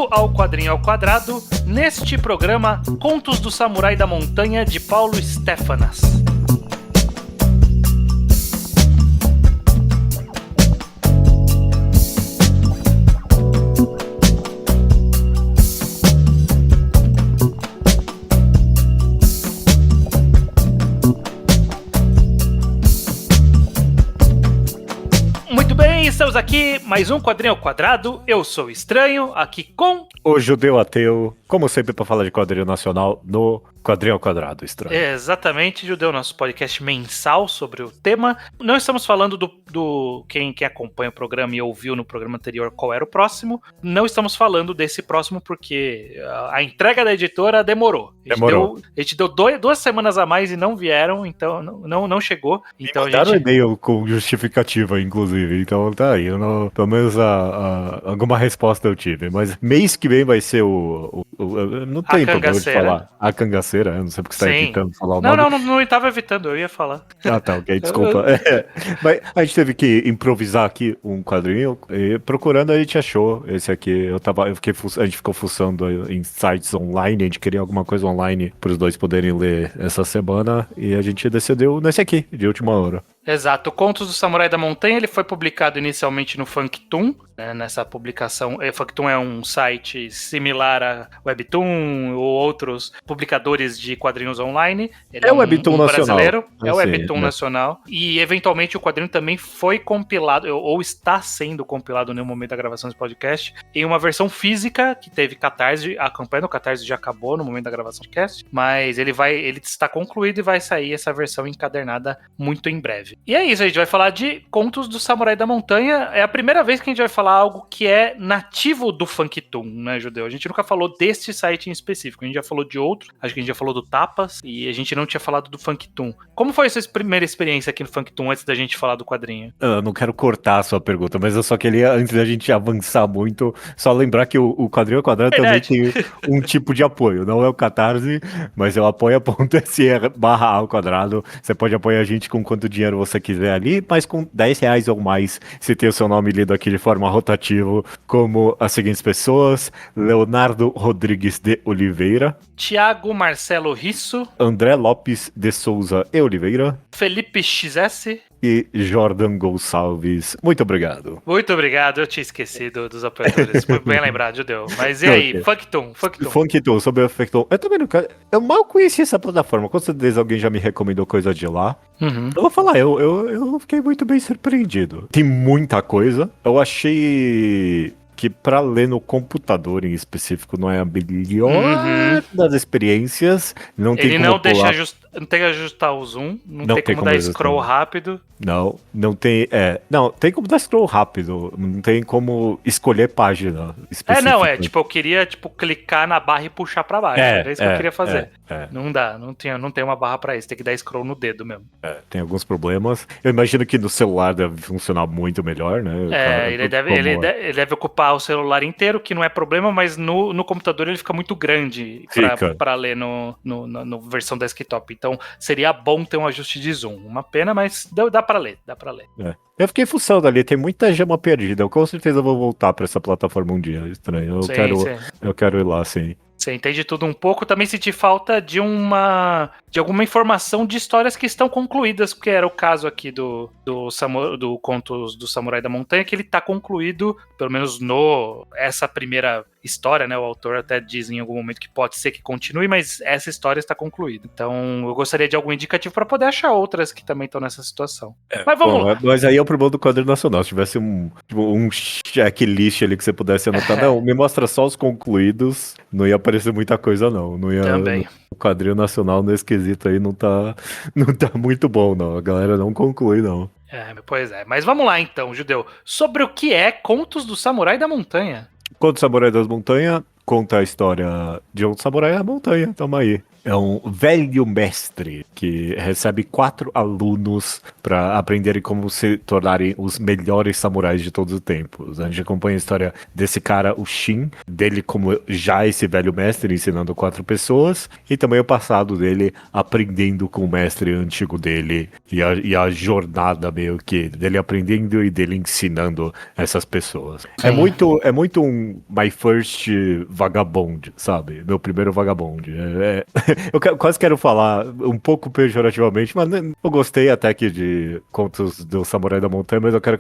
Bem-vindo ao Quadrinho ao Quadrado, neste programa Contos do Samurai da Montanha, de Paulo Stefanas. Estamos aqui, mais um Quadrinho ao Quadrado. Eu sou o Estranho, aqui com... o Judeu Ateu, como sempre, para falar de quadrinho nacional no Quadrinho ao Quadrado, Estranho. Exatamente, Judeu, nosso podcast mensal sobre o tema. Não estamos falando do quem acompanha o programa e ouviu no programa anterior qual era o próximo. Não estamos falando desse próximo porque a entrega da editora demorou. A gente deu 2 semanas a mais e não vieram, então não chegou. Então me mandaram e-mail com justificativa, inclusive, então tá aí. Pelo menos alguma resposta eu tive, mas mês que vem vai ser não tem problema de falar. A cangaceira, eu não sei porque você tá evitando falar o nome. Não estava evitando, eu ia falar. Ah, tá, ok, desculpa. Mas a gente teve que improvisar aqui um quadrinho e procurando a gente achou esse aqui. A gente ficou fuçando em sites online, a gente queria alguma coisa online para os dois poderem ler essa semana e a gente decidiu nesse aqui, de última hora. Exato, Contos do Samurai da Montanha, ele foi publicado inicialmente no Funktoon, né, nessa publicação. Funktoon é um site similar a Webtoon ou outros publicadores de quadrinhos online. Ele é o Webtoon brasileiro, nacional. É o Webtoon nacional. E eventualmente o quadrinho também foi compilado, ou está sendo compilado no momento da gravação desse podcast, em uma versão física que teve Catarse. A campanha do Catarse já acabou no momento da gravação do podcast, mas ele está concluído e vai sair essa versão encadernada muito em breve. E é isso, a gente vai falar de Contos do Samurai da Montanha. É a primeira vez que a gente vai falar algo que é nativo do Funktoon, né, Judeu? A gente nunca falou deste site em específico, a gente já falou de outro, acho que a gente já falou do Tapas, e a gente não tinha falado do Funktoon. Como foi a sua primeira experiência aqui no Funktoon, antes da gente falar do quadrinho? Eu não quero cortar a sua pergunta, mas eu só queria, antes da gente avançar muito, só lembrar que o Quadrinho ao Quadrado também tem um tipo de apoio, não é o Catarse, mas é o apoia.se/ao-quadrado. Você pode apoiar a gente com quanto dinheiro você quiser ali, mas com R$10 ou mais, se tem o seu nome lido aqui de forma rotativa, como as seguintes pessoas: Leonardo Rodrigues de Oliveira, Tiago Marcelo Risso, André Lopes de Souza e Oliveira, Felipe XS e Jordan Gonçalves. Muito obrigado. Muito obrigado, eu tinha esquecido dos apoiadores. Muito bem lembrado, Judeu. Mas e aí, Funktoon? Funktoon, sobre o Funktoon. Eu também nunca... Eu mal conheci essa plataforma. Com certeza alguém já me recomendou coisa de lá. Uhum. Eu vou falar, eu fiquei muito bem surpreendido. Tem muita coisa. Eu achei que pra ler no computador em específico não é a melhor das experiências. Ele não deixa não tem que ajustar o zoom, não tem como dar scroll rápido. Não tem. Não, tem como dar scroll rápido. Não tem como escolher página específica. Eu queria, clicar na barra e puxar pra baixo. Era isso que eu queria fazer. Não dá, não tem uma barra pra isso, tem que dar scroll no dedo mesmo. Tem alguns problemas. Eu imagino que no celular deve funcionar muito melhor, né? Ele deve ocupar o celular inteiro, que não é problema, mas no computador ele fica muito grande pra ler no versão desktop. Então seria bom ter um ajuste de zoom. Uma pena, mas dá pra ler. Eu fiquei fuçando ali, tem muita gema perdida. Eu com certeza vou voltar pra essa plataforma um dia. Estranho. Eu quero ir lá, sim. Você entende tudo um pouco. Também senti falta de alguma informação de histórias que estão concluídas, que era o caso aqui do Contos do Samurai da Montanha, que ele tá concluído, pelo menos essa primeira história, né? O autor até diz em algum momento que pode ser que continue, mas essa história está concluída. Então, eu gostaria de algum indicativo para poder achar outras que também estão nessa situação. Mas vamos lá. Mas aí é o problema do quadrinho nacional. Se tivesse um checklist ali que você pudesse anotar, não, me mostra só os concluídos, não ia aparecer muita coisa, não. Não ia. Também. O quadrinho nacional nesse quesito aí não tá muito bom, não. A galera não conclui, não. Pois é. Mas vamos lá então, Judeu. Sobre o que é Contos do Samurai da Montanha? Contos do Samurai das Montanhas conta a história de um samurai da montanha, tamo aí. É um velho mestre que recebe 4 alunos para aprenderem como se tornarem os melhores samurais de todos os tempos. A gente acompanha a história desse cara, o Shin, dele como já esse velho mestre ensinando 4 pessoas, e também o passado dele aprendendo com o mestre antigo dele e a jornada meio que dele aprendendo e dele ensinando essas pessoas. Sim. É muito um My First Vagabond, sabe? Meu primeiro vagabond. Quase quero falar um pouco pejorativamente, mas eu gostei até aqui de Contos do Samurai da Montanha, mas eu quero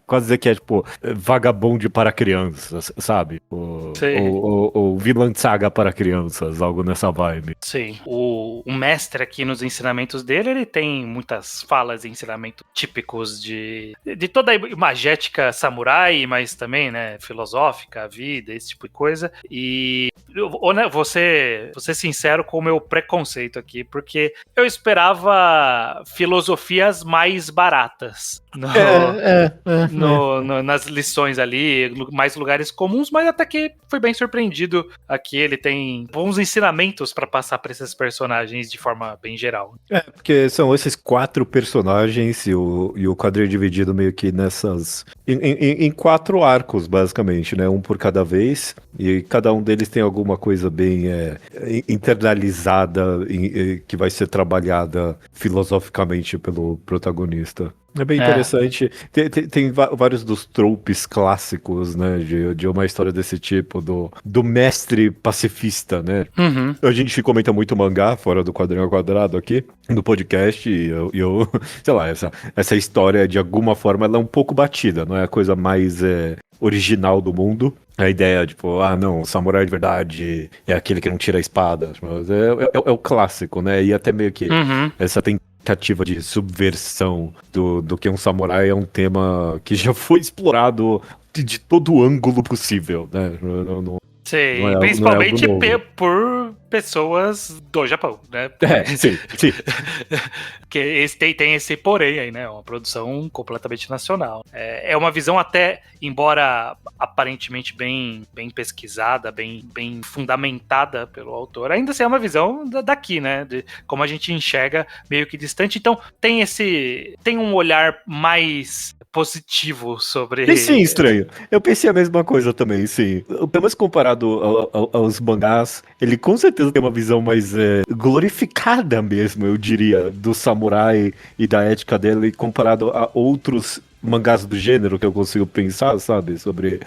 quase dizer que é tipo vagabond para crianças, sabe? O Vinland Saga para crianças, algo nessa vibe. Sim. O mestre aqui nos ensinamentos dele, ele tem muitas falas e ensinamentos típicos de toda a imagética samurai, mas também, né, filosófica, a vida, esse tipo de coisa. E vou ser sincero com o meu preconceito aqui, porque eu esperava filosofias mais baratas nas lições ali, mais lugares comuns, mas até que fui bem surpreendido aqui. Ele tem bons ensinamentos para passar para esses personagens de forma bem geral. Porque são esses 4 personagens e o quadrinho é dividido meio que em 4 arcos, basicamente, né? Um por cada vez, e cada um deles tem alguma coisa bem internalizada que vai ser trabalhada filosoficamente pelo protagonista. É bem interessante. Tem vários dos tropes clássicos, né? De uma história desse tipo, do mestre pacifista, né? Uhum. A gente comenta muito mangá fora do quadrinho ao quadrado aqui, no podcast, e eu sei lá, essa história, de alguma forma, ela é um pouco batida, não é a coisa mais original do mundo. A ideia, tipo, não, o samurai de verdade é aquele que não tira a espada. Mas é o clássico, né? E até meio que essa tentativa de subversão do que um samurai é um tema que já foi explorado de todo ângulo possível, né? Sim, principalmente por pessoas do Japão, né? Sim. Que tem esse porém aí, né? Uma produção completamente nacional. É uma visão até, embora aparentemente bem pesquisada, bem fundamentada pelo autor, ainda assim é uma visão daqui, né? De como a gente enxerga meio que distante. Então tem um olhar mais positivo sobre... Sim, estranho. Eu pensei a mesma coisa também, sim. Pelo menos comparado aos mangás, ele com certeza tem uma visão mais glorificada mesmo, eu diria, do samurai e da ética dele, comparado a outros mangás do gênero que eu consigo pensar, sabe? Sobre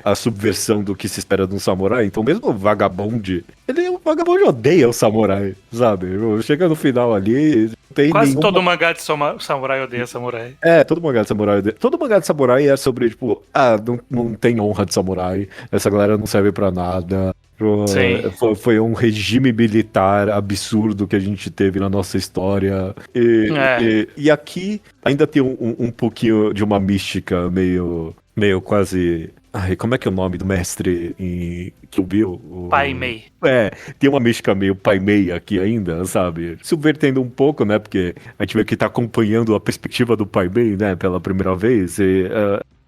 a subversão do que se espera de um samurai. Então mesmo o Vagabond, o Vagabond odeia o samurai, sabe? Chega no final ali... Quase todo mangá de samurai odeia samurai. Todo mangá de samurai odeia. Todo mangá de samurai é sobre, tipo, não tem honra de samurai, essa galera não serve pra nada. Foi um regime militar absurdo que a gente teve na nossa história. E aqui ainda tem um pouquinho de uma mística meio quase... como é que é o nome do mestre em Kill Bill? Pai Mei. Tem uma mística meio Pai Mei aqui ainda, sabe? Subvertendo um pouco, né? Porque a gente meio que tá acompanhando a perspectiva do Pai Mei, né? Pela primeira vez.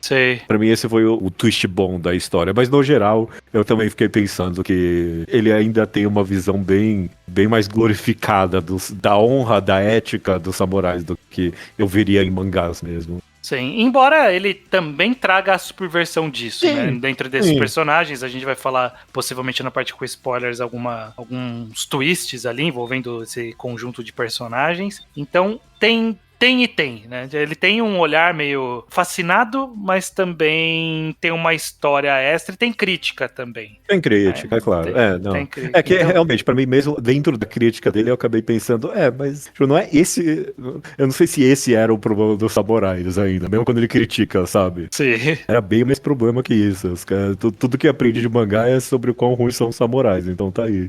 Sei. Pra mim esse foi o twist bom da história, mas no geral eu também fiquei pensando que ele ainda tem uma visão bem mais glorificada da honra, da ética dos samurais do que eu veria em mangás mesmo. Sim, embora ele também traga a subversão disso, né? Dentro desses personagens, a gente vai falar, possivelmente na parte com spoilers, alguns twists ali envolvendo esse conjunto de personagens. Então, tem, né? Ele tem um olhar meio fascinado, mas também tem uma história extra e tem crítica também. Tem crítica, é claro. Tem crítica. É que realmente, pra mim mesmo, dentro da crítica dele, eu acabei pensando, mas tipo, não é esse... Eu não sei se esse era o problema dos samurais ainda, mesmo quando ele critica, sabe? Sim. Era bem mais problema que isso. Tudo que aprendi de mangá é sobre o quão ruins são os samurais, então tá aí.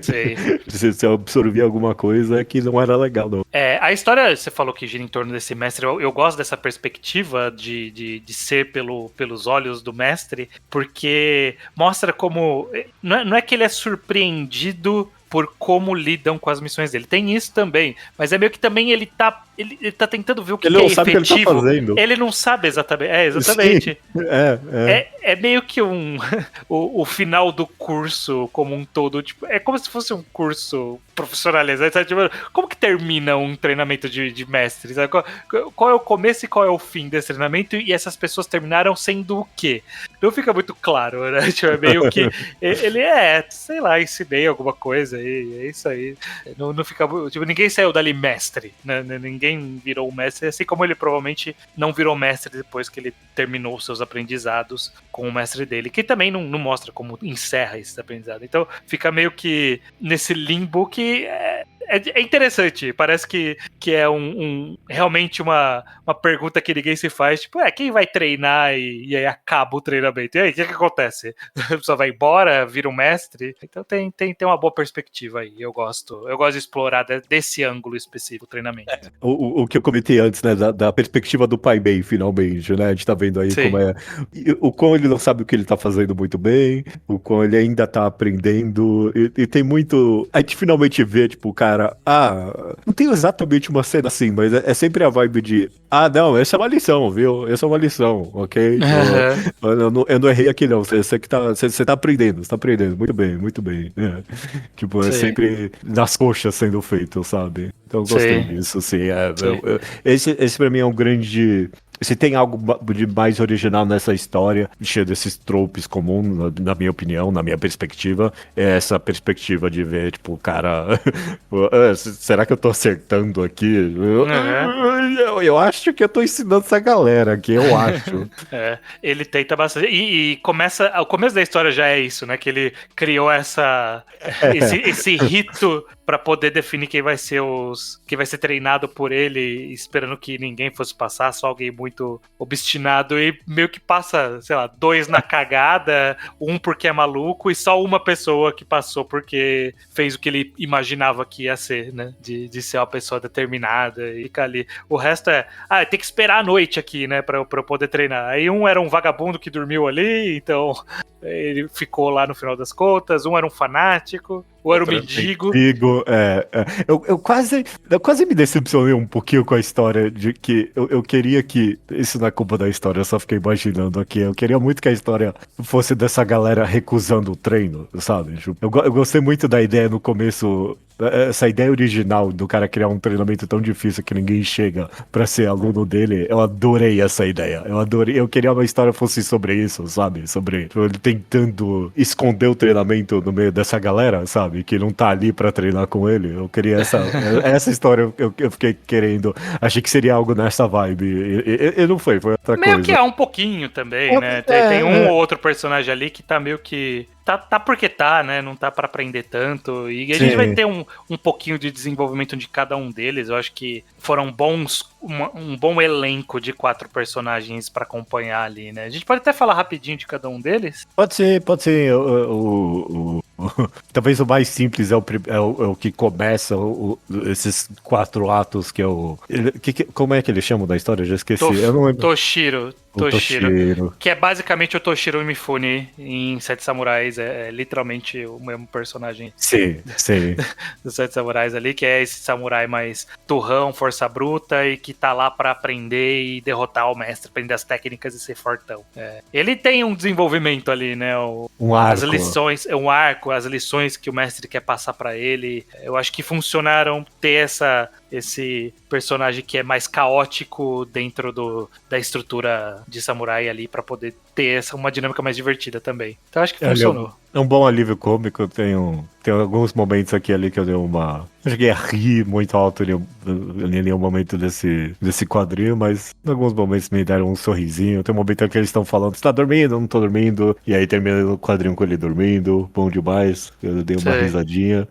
Sim. Se eu absorvi alguma coisa, é que não era legal, não. A história, você falou que gira em torno desse mestre, eu gosto dessa perspectiva de ser pelos olhos do mestre, porque mostra como... Não é que ele é surpreendido por como lidam com as missões dele. Tem isso também, mas é meio que também ele tá tentando ver o que Ele é não sabe o que ele tá efetivo. fazendo. Ele não sabe exatamente. Exatamente. Sim, É meio que o final do curso como um todo. Tipo, é como se fosse um curso profissionalizado. Sabe? Tipo, como que termina um treinamento de mestre? Sabe? Qual é o começo e qual é o fim desse treinamento? E essas pessoas terminaram sendo o quê? Não fica muito claro, né? Tipo, é meio que ele sei lá, ensinei alguma coisa e é isso aí. Não fica. Tipo, ninguém saiu dali mestre, né? Ninguém virou mestre, assim como ele provavelmente não virou mestre depois que ele terminou seus aprendizados com o mestre dele, que também não mostra como encerra esse aprendizado. Então fica meio que nesse limbo que é interessante, parece que é realmente uma pergunta que ninguém se faz, tipo, quem vai treinar e aí acaba o treinamento? E aí, o que acontece? A pessoa vai embora, vira um mestre? Então tem uma boa perspectiva aí, eu gosto de explorar desse ângulo específico o treinamento. O que eu comentei antes, né, da perspectiva do Pai Mei, finalmente, né, a gente tá vendo aí Sim. como é, o quão ele não sabe o que ele tá fazendo muito bem, o quão ele ainda tá aprendendo, e tem muito, a gente finalmente vê, tipo, o cara, não tem exatamente uma cena assim, mas é sempre a vibe de, não, essa é uma lição, viu, essa é uma lição, ok? Eu não errei aqui não, você tá aprendendo, muito bem, né? Tipo, é Sim. sempre nas coxas sendo feito, sabe? Então eu gostei Sim. disso, sim. Sim. Esse pra mim é um grande. Se tem algo de mais original nessa história, cheio desses tropes comuns, na minha opinião, na minha perspectiva, é essa perspectiva de ver, tipo, cara, será que eu tô acertando aqui? Eu acho que eu tô ensinando essa galera aqui, eu acho. Ele tenta bastante. E o começo da história já é isso, né? Que ele criou esse rito pra poder definir quem vai ser treinado por ele, esperando que ninguém fosse passar, só alguém muito obstinado, e meio que passa, sei lá, 2 na cagada, um porque é maluco, e só uma pessoa que passou porque fez o que ele imaginava que ia ser, né? De ser uma pessoa determinada e ficar ali. O resto tem que esperar a noite aqui, né? Pra eu poder treinar. Aí um era um vagabundo que dormiu ali, então ele ficou lá no final das contas, um era um fanático, ou era um mendigo. Eu quase me decepcionei um pouquinho com a história de que eu queria que. Isso não é culpa da história, eu só fiquei imaginando aqui. Eu queria muito que a história fosse dessa galera recusando o treino, sabe? Eu gostei muito da ideia no começo. Essa ideia original do cara criar um treinamento tão difícil que ninguém chega pra ser aluno dele, eu adorei essa ideia. Eu queria uma história fosse sobre isso, sabe? Sobre ele tentando esconder o treinamento no meio dessa galera, sabe? Que não tá ali pra treinar com ele. Eu queria essa história, eu fiquei querendo. Achei que seria algo nessa vibe. E não foi outra coisa. Meio que um pouquinho também, né? Tem um ou outro personagem ali que tá meio que. Tá porque tá, né? Não tá pra aprender tanto. E a gente vai ter um pouquinho de desenvolvimento de cada um deles. Eu acho que foram um bom elenco de 4 personagens pra acompanhar ali, né? A gente pode até falar rapidinho de cada um deles. Pode ser. Talvez o mais simples é o que começa esses 4 atos, que é o. Como é que eles chamam da história? Eu já esqueci. Eu não lembro. Toshiro. Que é basicamente o Toshiro Mifune em Sete Samurais. É literalmente o mesmo personagem. Sim. Dos Sete Samurais ali, que é esse samurai mais turrão, força bruta e que tá lá pra aprender e derrotar o mestre, aprender as técnicas e ser fortão. Ele tem um desenvolvimento ali, né? Um arco. As lições, as lições que o mestre quer passar pra ele. Eu acho que funcionaram ter esse personagem que é mais caótico dentro da estrutura de samurai ali pra poder ter uma dinâmica mais divertida também. Então acho que funcionou. É um bom alívio cômico. Tem alguns momentos aqui ali que eu dei uma. Eu cheguei a rir muito alto em nenhum momento desse quadrinho, mas em alguns momentos me deram um sorrisinho. Tem um momento que eles estão falando: você tá dormindo? Não tô dormindo. E aí termina o quadrinho com ele dormindo. Bom demais. Eu dei uma risadinha.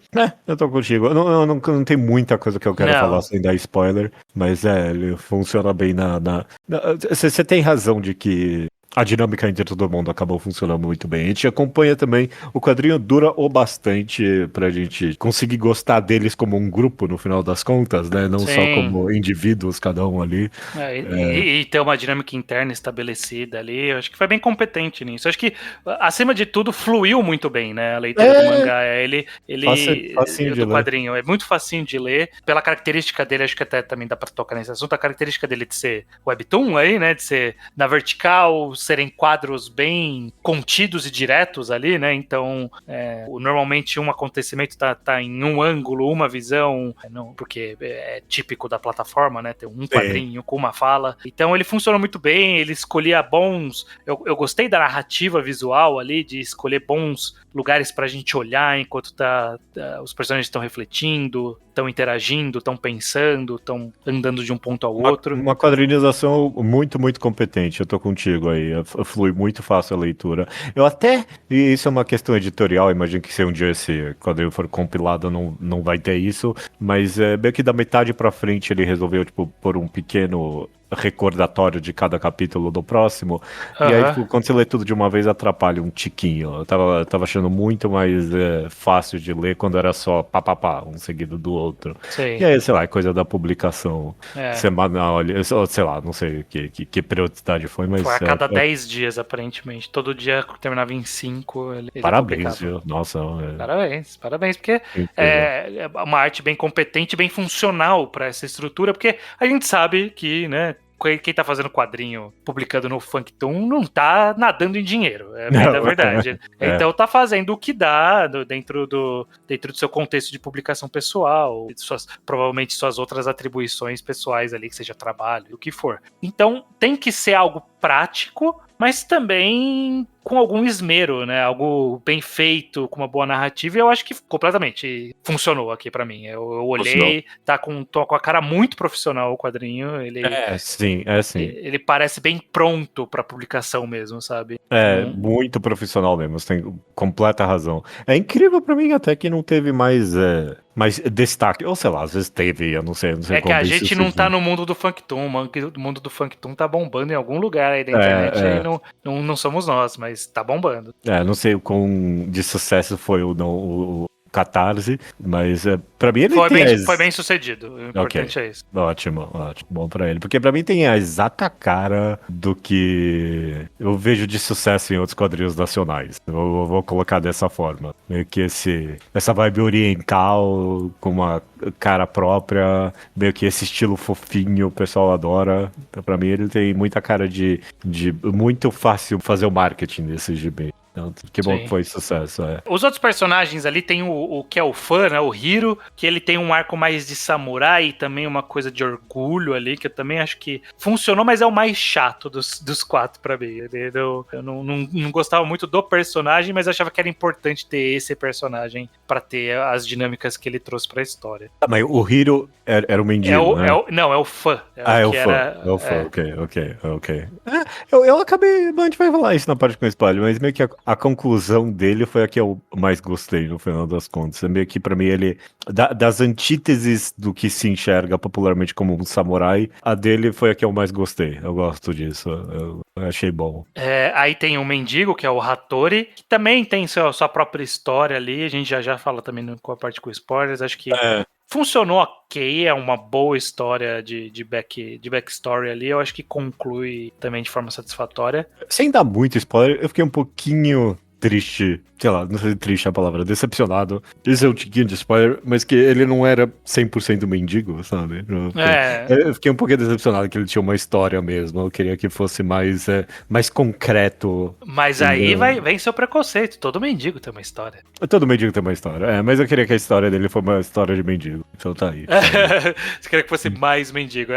Eu tô contigo. Não tem muita coisa que eu quero falar sem dar spoiler, mas ele funciona bem Você tem razão de que a dinâmica entre todo mundo acabou funcionando muito bem. A gente acompanha também, o quadrinho dura o bastante pra gente conseguir gostar deles como um grupo, no final das contas, né? Não só Sim. como indivíduos, cada um ali. E ter uma dinâmica interna estabelecida ali, eu acho que foi bem competente nisso. Eu acho que, acima de tudo, fluiu muito bem, né? A leitura do mangá. Facinho de Do ler. quadrinho. É muito facinho de ler. Pela característica dele, acho que até também dá pra tocar nesse assunto, a característica dele de ser webtoon aí, né? De ser na vertical, serem quadros bem contidos e diretos ali, né? Então, normalmente um acontecimento tá em um ângulo, uma visão, não, porque é típico da plataforma, né? Ter um quadrinho com uma fala. Então ele funcionou muito bem, ele escolhia bons. Eu gostei da narrativa visual ali, de escolher bons lugares pra gente olhar enquanto os personagens estão refletindo, estão interagindo, estão pensando, estão andando de um ponto ao outro. Uma quadrinização muito, muito competente. Eu tô contigo aí. Flui muito fácil a leitura. Eu até. E isso é uma questão editorial. Imagino que se um dia esse quadrinho for compilado, não vai ter isso. Mas meio que da metade pra frente ele resolveu, tipo, pôr um pequeno recordatório de cada capítulo do próximo. E aí, tipo, quando você lê tudo de uma vez, atrapalha um tiquinho. Eu tava achando muito mais fácil de ler quando era só pá, um seguido do outro. Sim. E aí, sei lá, é coisa da publicação semanal, sei lá, não sei que periodicidade foi, mas... Foi a cada 10 dias, aparentemente. Todo dia terminava em 5, ele Parabéns, publicava. viu? Nossa. Parabéns, porque é uma arte bem competente, bem funcional para essa estrutura, porque a gente sabe que, né, quem tá fazendo quadrinho publicando no Funktoon não tá nadando em dinheiro, é bem da verdade. Então tá fazendo o que dá dentro do seu contexto de publicação pessoal, provavelmente suas outras atribuições pessoais ali, que seja trabalho, o que for. Então tem que ser algo prático, mas também com algum esmero, né? Algo bem feito, com uma boa narrativa, e eu acho que completamente funcionou aqui pra mim. Eu olhei, tô com a cara muito profissional o quadrinho, ele sim. ele parece bem pronto pra publicação mesmo, sabe? Muito profissional mesmo, você tem completa razão. É incrível pra mim até que não teve mais destaque, ou sei lá, às vezes teve, eu não sei É que a gente não tá sucedido. no mundo do Funktoon, mano, que o mundo do Funktoon tá bombando em algum lugar aí da internet, e não somos nós, mas tá bombando. Não sei o quão de sucesso foi o Catarse, mas pra mim ele foi bem sucedido. O importante é isso. Ótimo, bom pra ele. Porque pra mim tem a exata cara do que eu vejo de sucesso em outros quadrinhos nacionais. Eu vou colocar dessa forma. Meio que essa vibe oriental, com uma cara própria, meio que esse estilo fofinho, o pessoal adora. Então, pra mim ele tem muita cara de muito fácil fazer o marketing desse gibi. Então, que bom que foi sucesso, Os outros personagens ali tem o que é o fã, né, o Hiro, que ele tem um arco mais de samurai e também uma coisa de orgulho ali, que eu também acho que funcionou, mas é o mais chato dos quatro pra mim. Eu não gostava muito do personagem, mas achava que era importante ter esse personagem pra ter as dinâmicas que ele trouxe pra história. Mas o Hiro era o mendigo, né? Não, é o fã. É o fã, ok. Eu acabei, a gente vai falar isso na parte com o spoiler, mas meio que a conclusão dele foi a que eu mais gostei no final das contas. É meio que pra mim ele, das antíteses do que se enxerga popularmente como um samurai, a dele foi a que eu mais gostei. Eu gosto disso, eu achei bom. Aí tem o mendigo, que é o Hattori, que também tem sua própria história ali, a gente já fala também com a parte com spoilers, acho que funcionou ok, é uma boa história de backstory ali, eu acho que conclui também de forma satisfatória. Sem dar muito spoiler, eu fiquei um pouquinho triste, sei lá, não sei se triste é a palavra, decepcionado. Isso é um tiquinho de spoiler, mas que ele não era 100% mendigo, sabe? Eu fiquei um pouquinho decepcionado que ele tinha uma história mesmo, eu queria que fosse mais concreto. Mas aí vem seu preconceito, todo mendigo tem uma história. Todo mendigo tem uma história, mas eu queria que a história dele fosse uma história de mendigo, então tá aí. Você queria que fosse mais mendigo,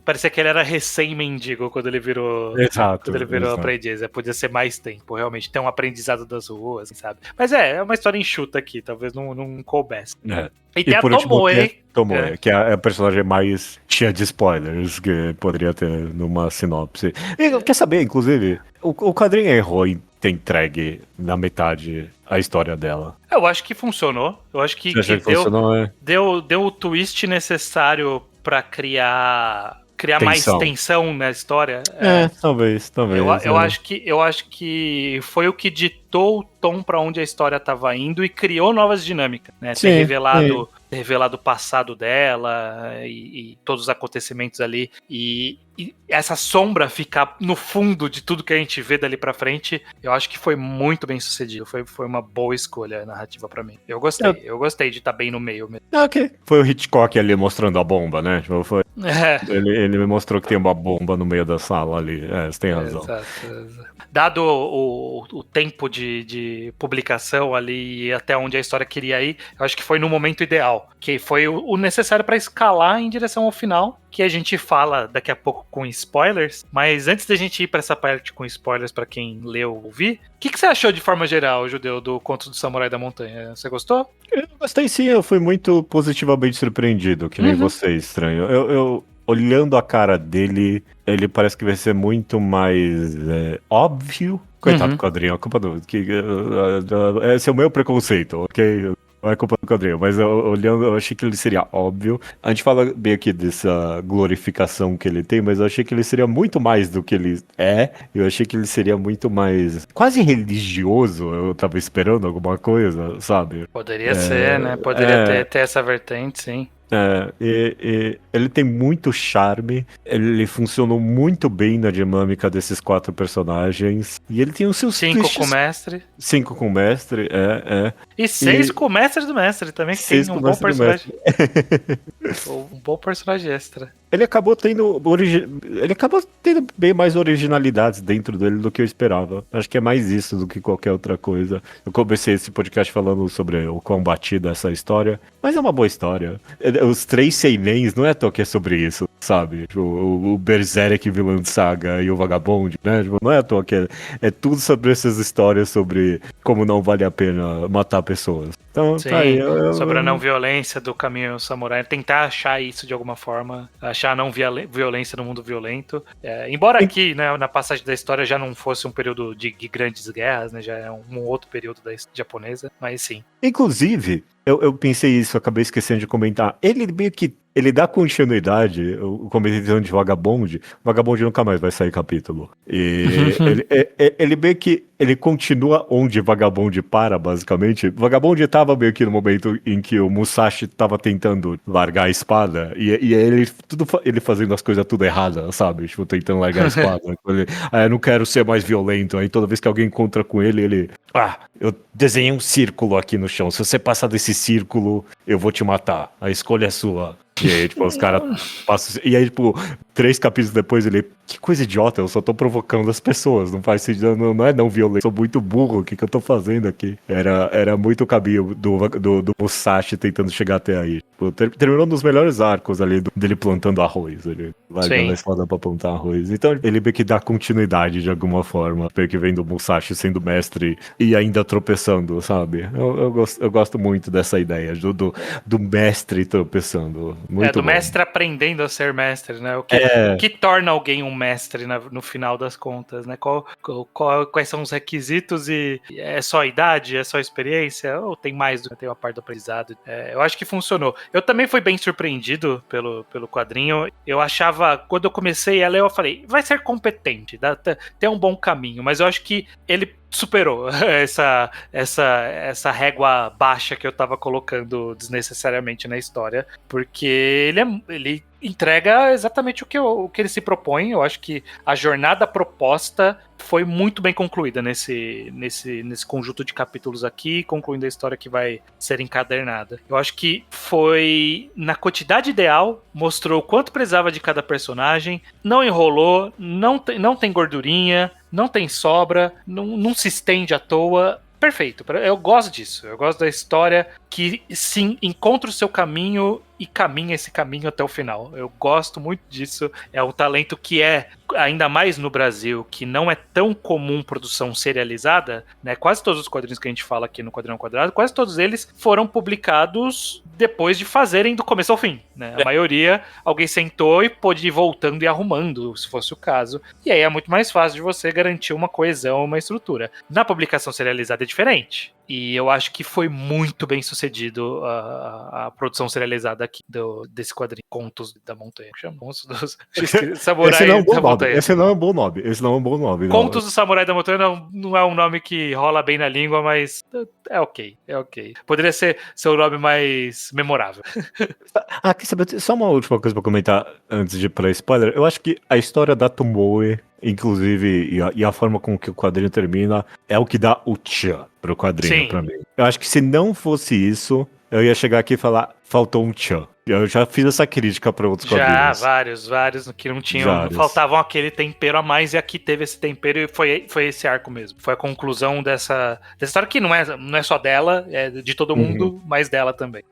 parecia que ele era recém-mendigo quando ele virou aprendiz, podia ser mais tempo, realmente, ter um aprendizado das ruas, sabe? Mas é uma história enxuta aqui, talvez não coubesse. E tem a Tomoe, que é a personagem mais cheia de spoilers que poderia ter numa sinopse. E, quer saber, inclusive, o quadrinho errou em ter entregue na metade a história dela. Eu acho que funcionou. Eu acho que funcionou, deu o twist necessário pra criar criar mais tensão na história. Talvez. Eu acho que foi o que ditou o tom para onde a história estava indo e criou novas dinâmicas, né? Ter revelado o passado dela e todos os acontecimentos ali e essa sombra ficar no fundo de tudo que a gente vê dali pra frente, eu acho que foi muito bem sucedido. Foi uma boa escolha narrativa pra mim. Eu gostei de estar bem no meio mesmo. Ok. Foi o Hitchcock ali mostrando a bomba, né? Ele me mostrou que tem uma bomba no meio da sala ali. Você tem razão. Exato. Dado o tempo de publicação ali e até onde a história queria ir, eu acho que foi no momento ideal. Que foi o necessário pra escalar em direção ao final, que a gente fala daqui a pouco com spoilers, mas antes da gente ir pra essa parte com spoilers pra quem leu ou ouvir, o que você achou de forma geral, Judeu, do Conto do Samurai da Montanha? Você gostou? Eu gostei sim, eu fui muito positivamente surpreendido, que nem você, estranho. Eu olhando a cara dele, ele parece que vai ser muito mais óbvio. Coitado do quadrinho, a culpa do... esse é o meu preconceito, ok? Não é culpa do quadrinho, mas olhando, eu achei que ele seria óbvio. A gente fala bem aqui dessa glorificação que ele tem, mas eu achei que ele seria muito mais do que ele é. Eu achei que ele seria muito mais quase religioso. Eu tava esperando alguma coisa, sabe? Poderia ser, né? Poderia ter essa vertente, sim. Ele tem muito charme, ele funcionou muito bem na dinâmica desses 4 personagens, e ele tem os seus 5 com o mestre. 5 com o mestre, E 6 com o mestre do mestre também, que tem um bom personagem. Um bom personagem extra. Ele acabou tendo bem mais originalidades dentro dele do que eu esperava. Acho que é mais isso do que qualquer outra coisa. Eu comecei esse podcast falando sobre o quão batida é essa história, mas é uma boa história. Os 3 seinens não é à toa que é sobre isso, sabe? O Berserk, Vinland Saga e o Vagabond, né? Não é à toa que é tudo sobre essas histórias sobre como não vale a pena matar pessoas. Então, sim, tá aí, sobre a não violência do caminho samurai, tentar achar isso de alguma forma, achar a não violência no mundo violento. Embora aqui, né, na passagem da história já não fosse um período de grandes guerras, né, já é um outro período da japonesa, mas sim. Inclusive, eu pensei isso, acabei esquecendo de comentar. Ele meio que ele dá continuidade, o comentando de Vagabond nunca mais vai sair capítulo. E ele meio que ele continua onde Vagabond para, basicamente. Vagabond tava meio que no momento em que o Musashi tava tentando largar a espada, e ele fazendo as coisas tudo erradas, sabe? Tipo, tentando largar a espada. Eu não quero ser mais violento. Aí toda vez que alguém encontra com ele... eu desenhei um círculo aqui no chão. Se você passar desse círculo, eu vou te matar. A escolha é sua. E aí, tipo, os caras passam... E aí, tipo, 3 capítulos depois ele... Que coisa idiota, eu só tô provocando as pessoas. Não faz sentido, não é não violento. Sou muito burro, o que eu tô fazendo aqui? Era muito o caminho do Musashi tentando chegar até aí. Tipo, terminou um dos melhores arcos ali dele plantando arroz. Ele largando a espada pra plantar arroz. Então ele meio que dá continuidade de alguma forma. Meio que vem do Musashi sendo mestre e ainda tropeçando, sabe? Eu gosto muito dessa ideia do mestre tropeçando. Muito do bom. mestre aprendendo a ser mestre, né? O que torna alguém um mestre no final das contas, né? Quais são os requisitos e é só a idade, é só a experiência ou tem mais do que tem uma parte do aprendizado? Eu acho que funcionou. Eu também fui bem surpreendido pelo quadrinho. Eu achava, quando eu comecei a ler, eu falei, vai ser competente, tem um bom caminho, mas eu acho que ele superou essa régua baixa que eu tava colocando desnecessariamente na história, porque ele entrega exatamente o que ele se propõe. Eu acho que a jornada proposta foi muito bem concluída nesse conjunto de capítulos aqui, concluindo a história que vai ser encadernada. Eu acho que foi na quantidade ideal, mostrou o quanto precisava de cada personagem, não enrolou, não tem gordurinha, não tem sobra, não se estende à toa. Perfeito, eu gosto disso. Eu gosto da história que sim, encontra o seu caminho e caminha esse caminho até o final. Eu gosto muito disso. É um talento que ainda mais no Brasil, que não é tão comum produção serializada, né? Quase todos os quadrinhos que a gente fala aqui no Quadrinho Quadrado, quase todos eles foram publicados depois de fazerem do começo ao fim, né? A maioria, alguém sentou e pôde ir voltando e arrumando, se fosse o caso. E aí é muito mais fácil de você garantir uma coesão, uma estrutura. Na publicação serializada é diferente. E eu acho que foi muito bem sucedido a produção serializada aqui desse quadrinho. Contos da Montanha. Contos dos Samurai da Montanha. Esse não é um bom nome. Esse não é um bom nome. Contos do Samurai da Montanha não é um nome que rola bem na língua, mas é ok. É ok. Poderia ser o nome mais memorável. Quer saber? Só uma última coisa pra comentar antes de ir pra spoiler. Eu acho que a história da Tomoe, inclusive, e a forma com que o quadrinho termina, é o que dá o tchan pro quadrinho. Sim. Pra mim. Eu acho que se não fosse isso, eu ia chegar aqui e falar, faltou um tchan. Eu já fiz essa crítica para outros quadrinhos. Vários que não tinham, faltavam aquele tempero a mais, e aqui teve esse tempero e foi esse arco mesmo. Foi a conclusão dessa história que não é só dela, é de todo mundo, mas dela também.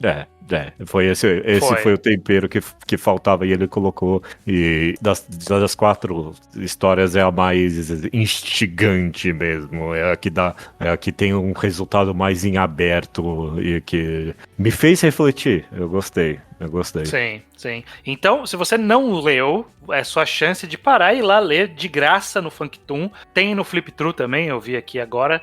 Esse foi o tempero que faltava e ele colocou, e das 4 histórias é a mais instigante mesmo, é a que tem um resultado mais em aberto e que me fez refletir. Eu gostei. Sim. Então, se você não leu, é sua chance de parar e ir lá ler de graça no Funktoon. Tem no Flip Through também, eu vi aqui agora.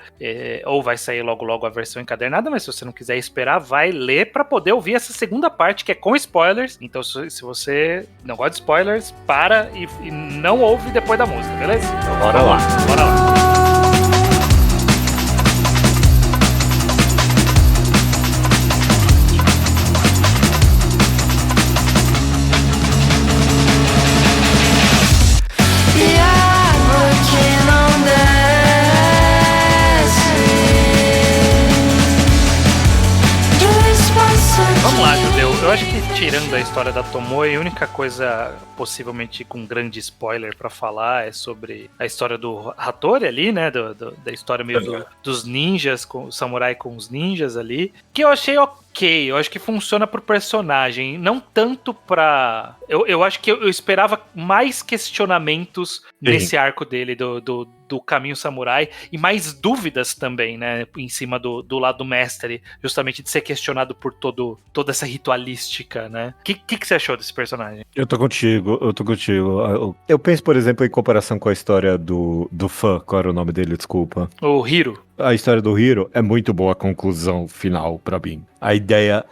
Ou vai sair logo a versão encadernada, mas se você não quiser esperar, vai ler pra poder ouvir essa segunda parte, que é com spoilers. Então, se você não gosta de spoilers, para e não ouve depois da música, beleza? Então, bora lá. Eu acho que, tirando a história da Tomoe, a única coisa possivelmente com grande spoiler pra falar é sobre a história do Hattori ali, né? Da história meio dos ninjas, com o samurai com os ninjas ali, que eu achei ok. Eu acho que funciona pro personagem, não tanto pra... Eu acho que eu esperava mais questionamentos nesse arco dele, do caminho samurai, e mais dúvidas também, né, em cima do lado mestre, justamente de ser questionado por toda essa ritualística, né? O que você achou desse personagem? Eu tô contigo. Eu penso, por exemplo, em comparação com a história do fã, qual era o nome dele, desculpa? O Hiro. A história do Hiro é muito boa a conclusão final pra mim. A ideia...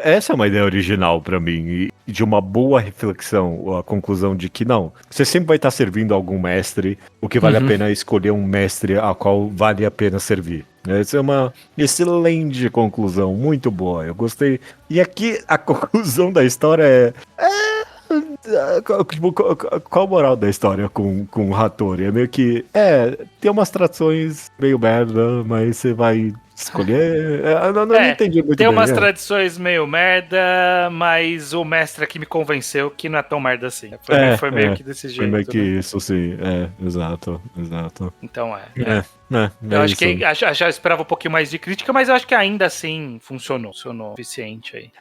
essa é uma ideia original pra mim, e de uma boa reflexão, a conclusão de que não, você sempre vai estar servindo algum mestre, o que vale a pena é escolher um mestre a qual vale a pena servir. Essa é uma excelente conclusão, muito boa, eu gostei. E aqui a conclusão da história qual a moral da história com o Hattori? É meio que... tem umas traduções meio merda, mas você vai escolher... não entendi muito bem. Tem umas tradições meio merda, mas o mestre aqui me convenceu que não é tão merda assim. Foi meio que desse jeito. Foi meio que isso, sim. Exato. Então eu acho que já esperava um pouquinho mais de crítica, mas eu acho que ainda assim funcionou o suficiente aí.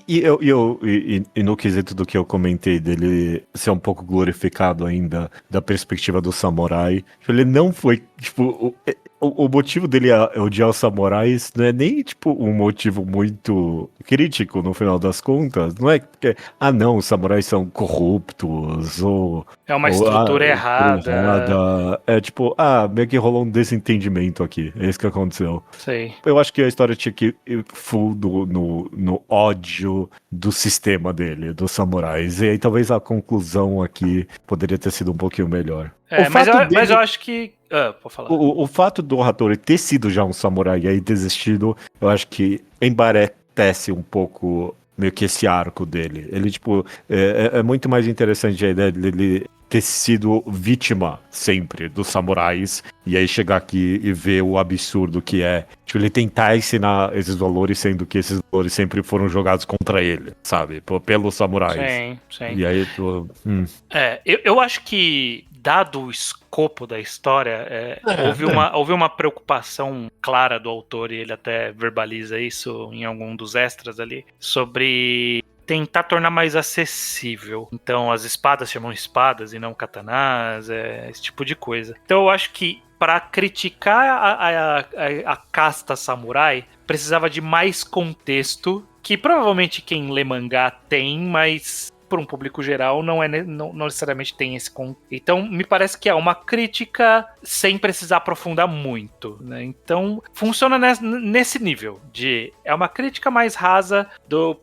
E no quesito do que eu comentei dele ser um pouco glorificado ainda da perspectiva do samurai, ele não foi, tipo... O motivo dele odiar os samurais não é nem, tipo, um motivo muito crítico, no final das contas. Não é porque, não, os samurais são corruptos, ou... É uma estrutura errada. É tipo, meio que rolou um desentendimento aqui. É isso que aconteceu. Sei. Eu acho que a história tinha que ir full no ódio do sistema dele, dos samurais. E aí talvez a conclusão aqui poderia ter sido um pouquinho melhor. Mas eu acho que... pode falar. O fato do Hattori ter sido já um samurai e aí desistido, eu acho que embaretece um pouco meio que esse arco dele. Ele, tipo, é muito mais interessante a ideia dele ter sido vítima sempre dos samurais e aí chegar aqui e ver o absurdo que é, tipo, ele tentar ensinar esses valores, sendo que esses valores sempre foram jogados contra ele, sabe? Pelos samurais. Sim. E aí, eu acho que, dado o escopo da história, houve uma preocupação clara do autor, e ele até verbaliza isso em algum dos extras ali, sobre tentar tornar mais acessível. Então as espadas chamam espadas e não katanas, esse tipo de coisa. Então eu acho que para criticar a casta samurai, precisava de mais contexto, que provavelmente quem lê mangá tem, mas para um público geral não necessariamente tem esse contexto. Então me parece que é uma crítica sem precisar aprofundar muito, né? Então funciona nesse nível de é uma crítica mais rasa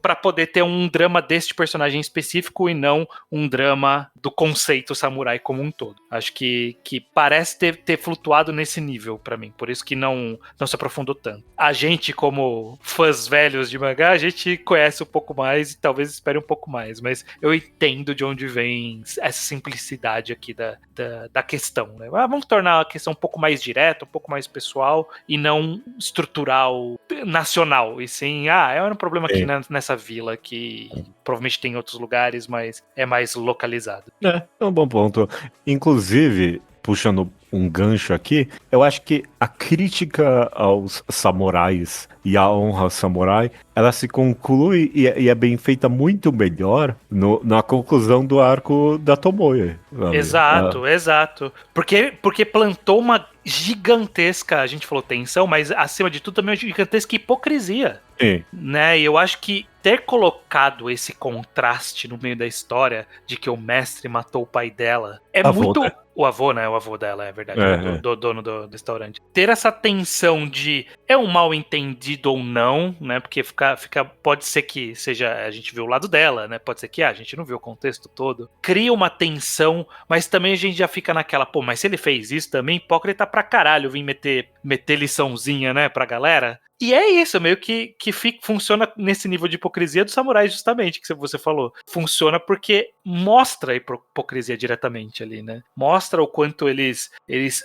para poder ter um drama deste personagem específico e não um drama do conceito samurai como um todo. Acho que parece ter flutuado nesse nível para mim, por isso que não se aprofundou tanto. A gente, como fãs velhos de mangá, a gente conhece um pouco mais e talvez espere um pouco mais, mas eu entendo de onde vem essa simplicidade aqui da questão, né? Vamos tornar a questão um pouco mais direta, um pouco mais pessoal e não estrutural, nacional, e sim, é um problema aqui nessa vila que provavelmente tem em outros lugares, mas é mais localizado. É um bom ponto. Inclusive, puxando um gancho aqui, eu acho que a crítica aos samurais e a honra samurai, ela se conclui e é bem feita muito melhor na conclusão do arco da Tomoe. Exato. Porque plantou uma gigantesca, a gente falou tensão, mas acima de tudo também uma gigantesca hipocrisia. Sim. Né? E eu acho que ter colocado esse contraste no meio da história de que o mestre matou o pai dela é muito... Né? O avô, né? O avô dela, é verdade. Do dono do restaurante. Ter essa tensão de é um mal entendido ou não, né? Porque pode ser que seja... A gente viu o lado dela, né? Pode ser que a gente não viu o contexto todo. Cria uma tensão, mas também a gente já fica naquela... Pô, mas se ele fez isso também, hipócrita pra caralho vir meter liçãozinha, né? Pra galera... E é isso, meio que funciona nesse nível de hipocrisia do samurai, justamente, que você falou. Funciona porque mostra a hipocrisia diretamente ali, né? Mostra o quanto eles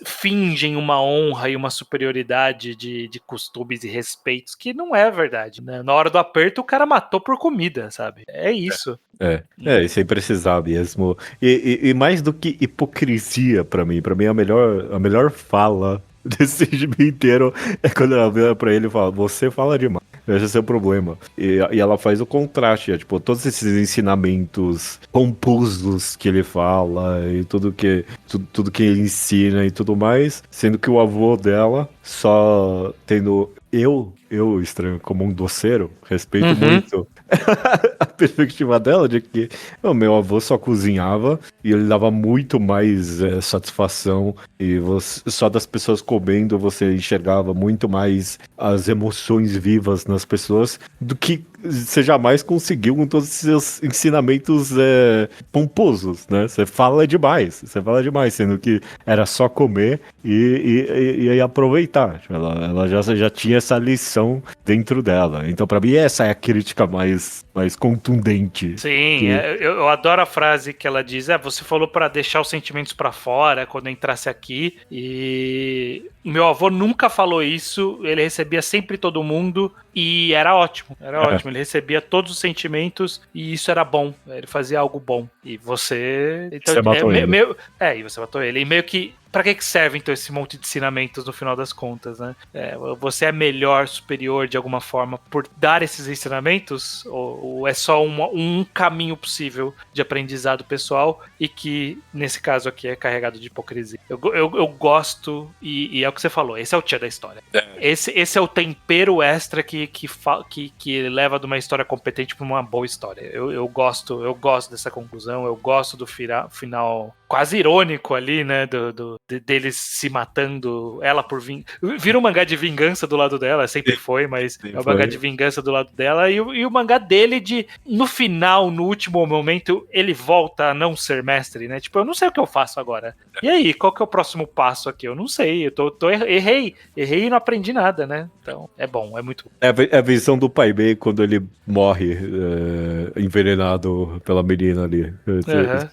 fingem uma honra e uma superioridade de costumes e respeitos, que não é verdade, né? Na hora do aperto, o cara matou por comida, sabe? É isso. E sem precisar mesmo. E mais do que hipocrisia, pra mim a melhor fala desse gibi inteiro é quando ela vira pra ele e fala, você fala demais, esse é o seu problema. E ela faz o contraste, tipo, todos esses ensinamentos pomposos que ele fala e tudo que ele ensina e tudo mais, sendo que o avô dela só tendo eu estranho, como um doceiro, respeito muito a perspectiva dela de que o meu avô só cozinhava e ele dava muito mais satisfação e só das pessoas comendo você enxergava muito mais as emoções vivas nas pessoas do que você jamais conseguiu com todos os seus ensinamentos pomposos, né? Você fala demais, sendo que era só comer e aproveitar. Ela já tinha essa lição dentro dela. Então, pra mim, essa é a crítica mais contundente. Sim, eu adoro a frase que ela diz, você falou pra deixar os sentimentos pra fora quando eu entrasse aqui, e meu avô nunca falou isso, ele recebia sempre todo mundo e era ótimo, ele recebia todos os sentimentos e isso era bom, ele fazia algo bom. E você... Então, você matou ele. E você matou ele. E meio que... Pra que serve, então, esse monte de ensinamentos no final das contas, né? Você é melhor, superior, de alguma forma, por dar esses ensinamentos? Ou é só um caminho possível de aprendizado pessoal e que, nesse caso aqui, é carregado de hipocrisia? Eu gosto, e é o que você falou, esse é o tchan da história. Esse é o tempero extra que leva de uma história competente pra uma boa história. Eu gosto dessa conclusão, eu gosto do final quase irônico ali, né, deles se matando, ela por vira um mangá de vingança do lado dela, sempre foi, mas é um mangá de vingança do lado dela, e o mangá dele no final, no último momento, ele volta a não ser mestre, né, tipo, eu não sei o que eu faço agora, e aí, qual que é o próximo passo aqui? Eu não sei, errei e não aprendi nada, né, então, é bom, é muito bom. É a visão do Pai Mei quando ele morre envenenado pela menina ali.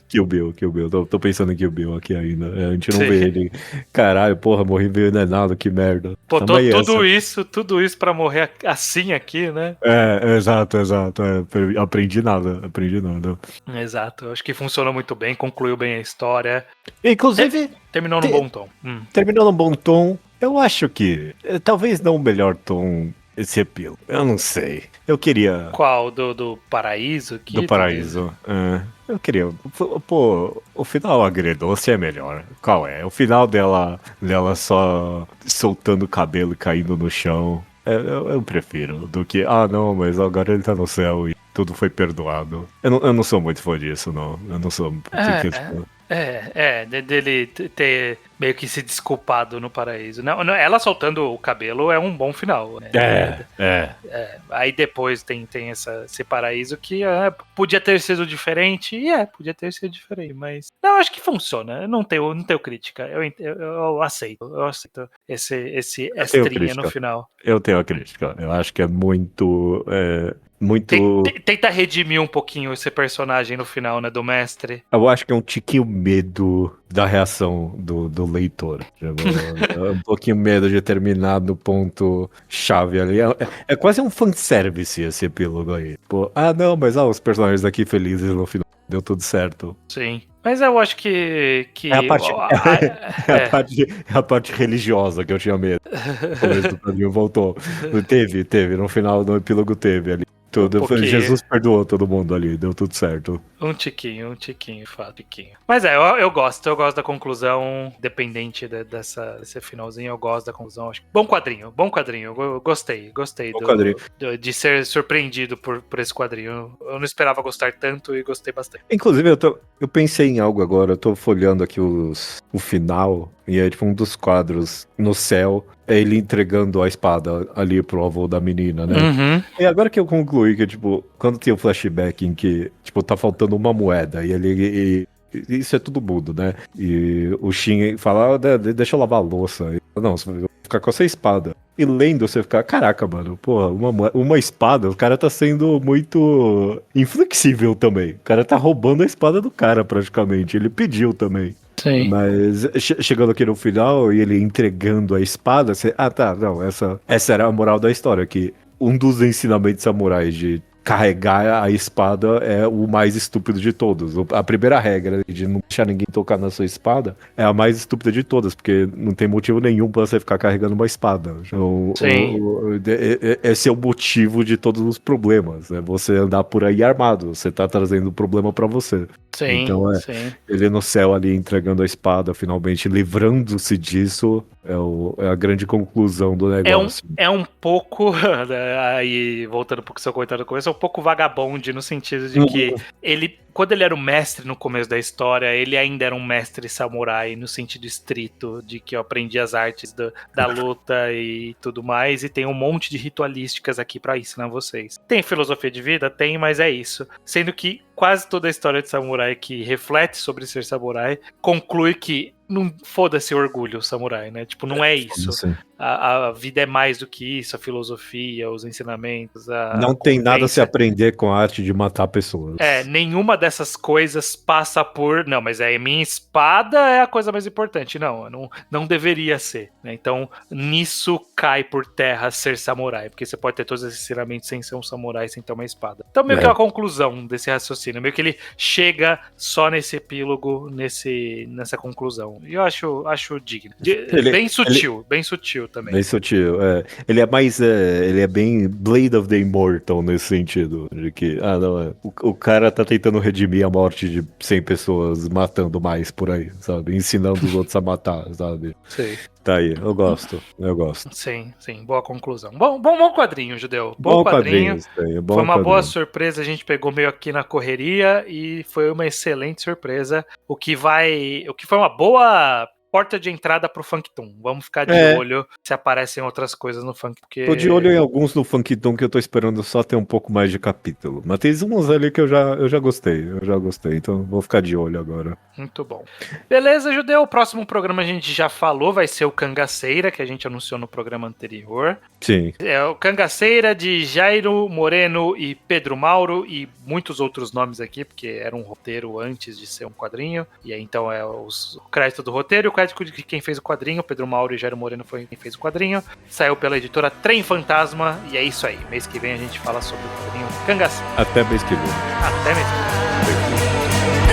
Kill Bill. Tô pensando em Kill Bill aqui ainda. A gente não vê ele. Caralho, porra, morri envenenado, que merda. Pô, tudo isso pra morrer assim aqui, né? Exato. Aprendi nada. Exato, acho que funcionou muito bem, concluiu bem a história. Inclusive... Terminou num bom tom. Terminou num bom tom. Eu acho que, talvez não o melhor tom esse epílogo. Eu não sei. Eu queria. Qual? Do Paraíso? Do Paraíso. Eu queria. Pô, o final agridoce é melhor. Qual é? O final dela só soltando o cabelo e caindo no chão. Eu prefiro do que, não, mas agora ele tá no céu e tudo foi perdoado. Eu não sou muito fã disso, não. Eu não sou. Dele ter meio que se desculpado no paraíso. Não, ela soltando o cabelo é um bom final. Né? Aí depois tem esse paraíso que podia ter sido diferente. Podia ter sido diferente, mas não, acho que funciona. Eu não tenho crítica. Eu aceito. Eu aceito esse extrinha no final. Eu tenho a crítica. Eu acho que é muito. Tenta redimir um pouquinho esse personagem no final, né, do mestre. Eu acho que é um tiquinho medo da reação do leitor. Um pouquinho medo de terminar no ponto chave ali. É quase um fanservice esse epílogo aí. Pô, não, mas os personagens daqui felizes no final. Deu tudo certo. Sim. Mas eu acho que... É a parte religiosa que eu tinha medo. O começo do quadrinho voltou. Teve. No final do epílogo teve ali. Jesus perdoou todo mundo ali, deu tudo certo. Um tiquinho, fato. Mas eu gosto da conclusão, dependente desse finalzinho, eu gosto da conclusão. Acho. Bom quadrinho, eu gostei de ser surpreendido por esse quadrinho. Eu não esperava gostar tanto e gostei bastante. Inclusive, eu pensei em algo agora, eu tô folheando aqui o final, e é tipo um dos quadros no céu, é ele entregando a espada ali pro avô da menina, né? Uhum. E agora que eu concluí que, tipo, quando tem o flashback em que, tipo, tá faltando uma moeda, e ele... Isso é tudo mudo, né? E o Shin fala, deixa eu lavar a louça. Não, você vai ficar com essa espada. E lendo, você fica, caraca, mano, porra, uma espada, o cara tá sendo muito inflexível também. O cara tá roubando a espada do cara, praticamente. Ele pediu também. Sim. Mas chegando aqui no final e ele entregando a espada, você, não, essa era a moral da história, que um dos ensinamentos samurais de carregar a espada é o mais estúpido de todos. A primeira regra de não deixar ninguém tocar na sua espada é a mais estúpida de todas, porque não tem motivo nenhum pra você ficar carregando uma espada. Então, esse é o motivo de todos os problemas, é você andar por aí armado, você tá trazendo problema pra você. Sim, então ele no céu ali entregando a espada, finalmente livrando-se disso, é a grande conclusão do negócio. É um pouco, aí voltando um pouco ao seu comentário do começo, é um pouco vagabonde no sentido de que ele, quando ele era o mestre no começo da história, ele ainda era um mestre samurai no sentido estrito, de que eu aprendi as artes da luta e tudo mais, e tem um monte de ritualísticas aqui pra ensinar vocês. Tem filosofia de vida? Tem, mas é isso. Sendo que quase toda a história de samurai que reflete sobre ser samurai conclui que não foda-se o orgulho samurai, né? Tipo, não é isso. A vida é mais do que isso, a filosofia, os ensinamentos, não tem nada a se aprender com a arte de matar pessoas. Nenhuma dessas coisas passa por... Não, mas minha espada é a coisa mais importante. Não deveria ser. Né? Então, nisso cai por terra ser samurai, porque você pode ter todos esses ensinamentos sem ser um samurai, sem ter uma espada. Então, meio que é a conclusão desse raciocínio. Meio que ele chega só nesse epílogo, nessa conclusão. E eu acho digno. Bem sutil também. Bem sutil, Ele é mais... ele é bem Blade of the Immortal nesse sentido. De que, o cara tá tentando redimir a morte de 100 pessoas matando mais por aí, sabe? Ensinando os outros a matar, sabe? Sim. Tá aí, eu gosto. Sim, boa conclusão. Bom quadrinho, Judeu. Bom quadrinho. Foi uma boa surpresa, a gente pegou meio aqui na correria e foi uma excelente surpresa. O que foi uma boa porta de entrada pro Funktoon. Vamos ficar de olho se aparecem outras coisas no Funk. Porque... Tô de olho em alguns no Funktoon que eu tô esperando só ter um pouco mais de capítulo. Mas tem uns ali que eu já gostei. Então vou ficar de olho agora. Muito bom. Beleza, Judeu. O próximo programa a gente já falou, vai ser o Cangaceira, que a gente anunciou no programa anterior. Sim. É o Cangaceira de Jairo Moreno e Pedro Mauro e muitos outros nomes aqui, porque era um roteiro antes de ser um quadrinho. E aí então é o crédito do roteiro e o crédito de quem fez o quadrinho. Pedro Mauro e Jairo Moreno foi quem fez o quadrinho. Saiu pela editora Trem Fantasma e é isso aí. Mês que vem a gente fala sobre o quadrinho Cangaceira. Até mês que vem. Até mês que vem.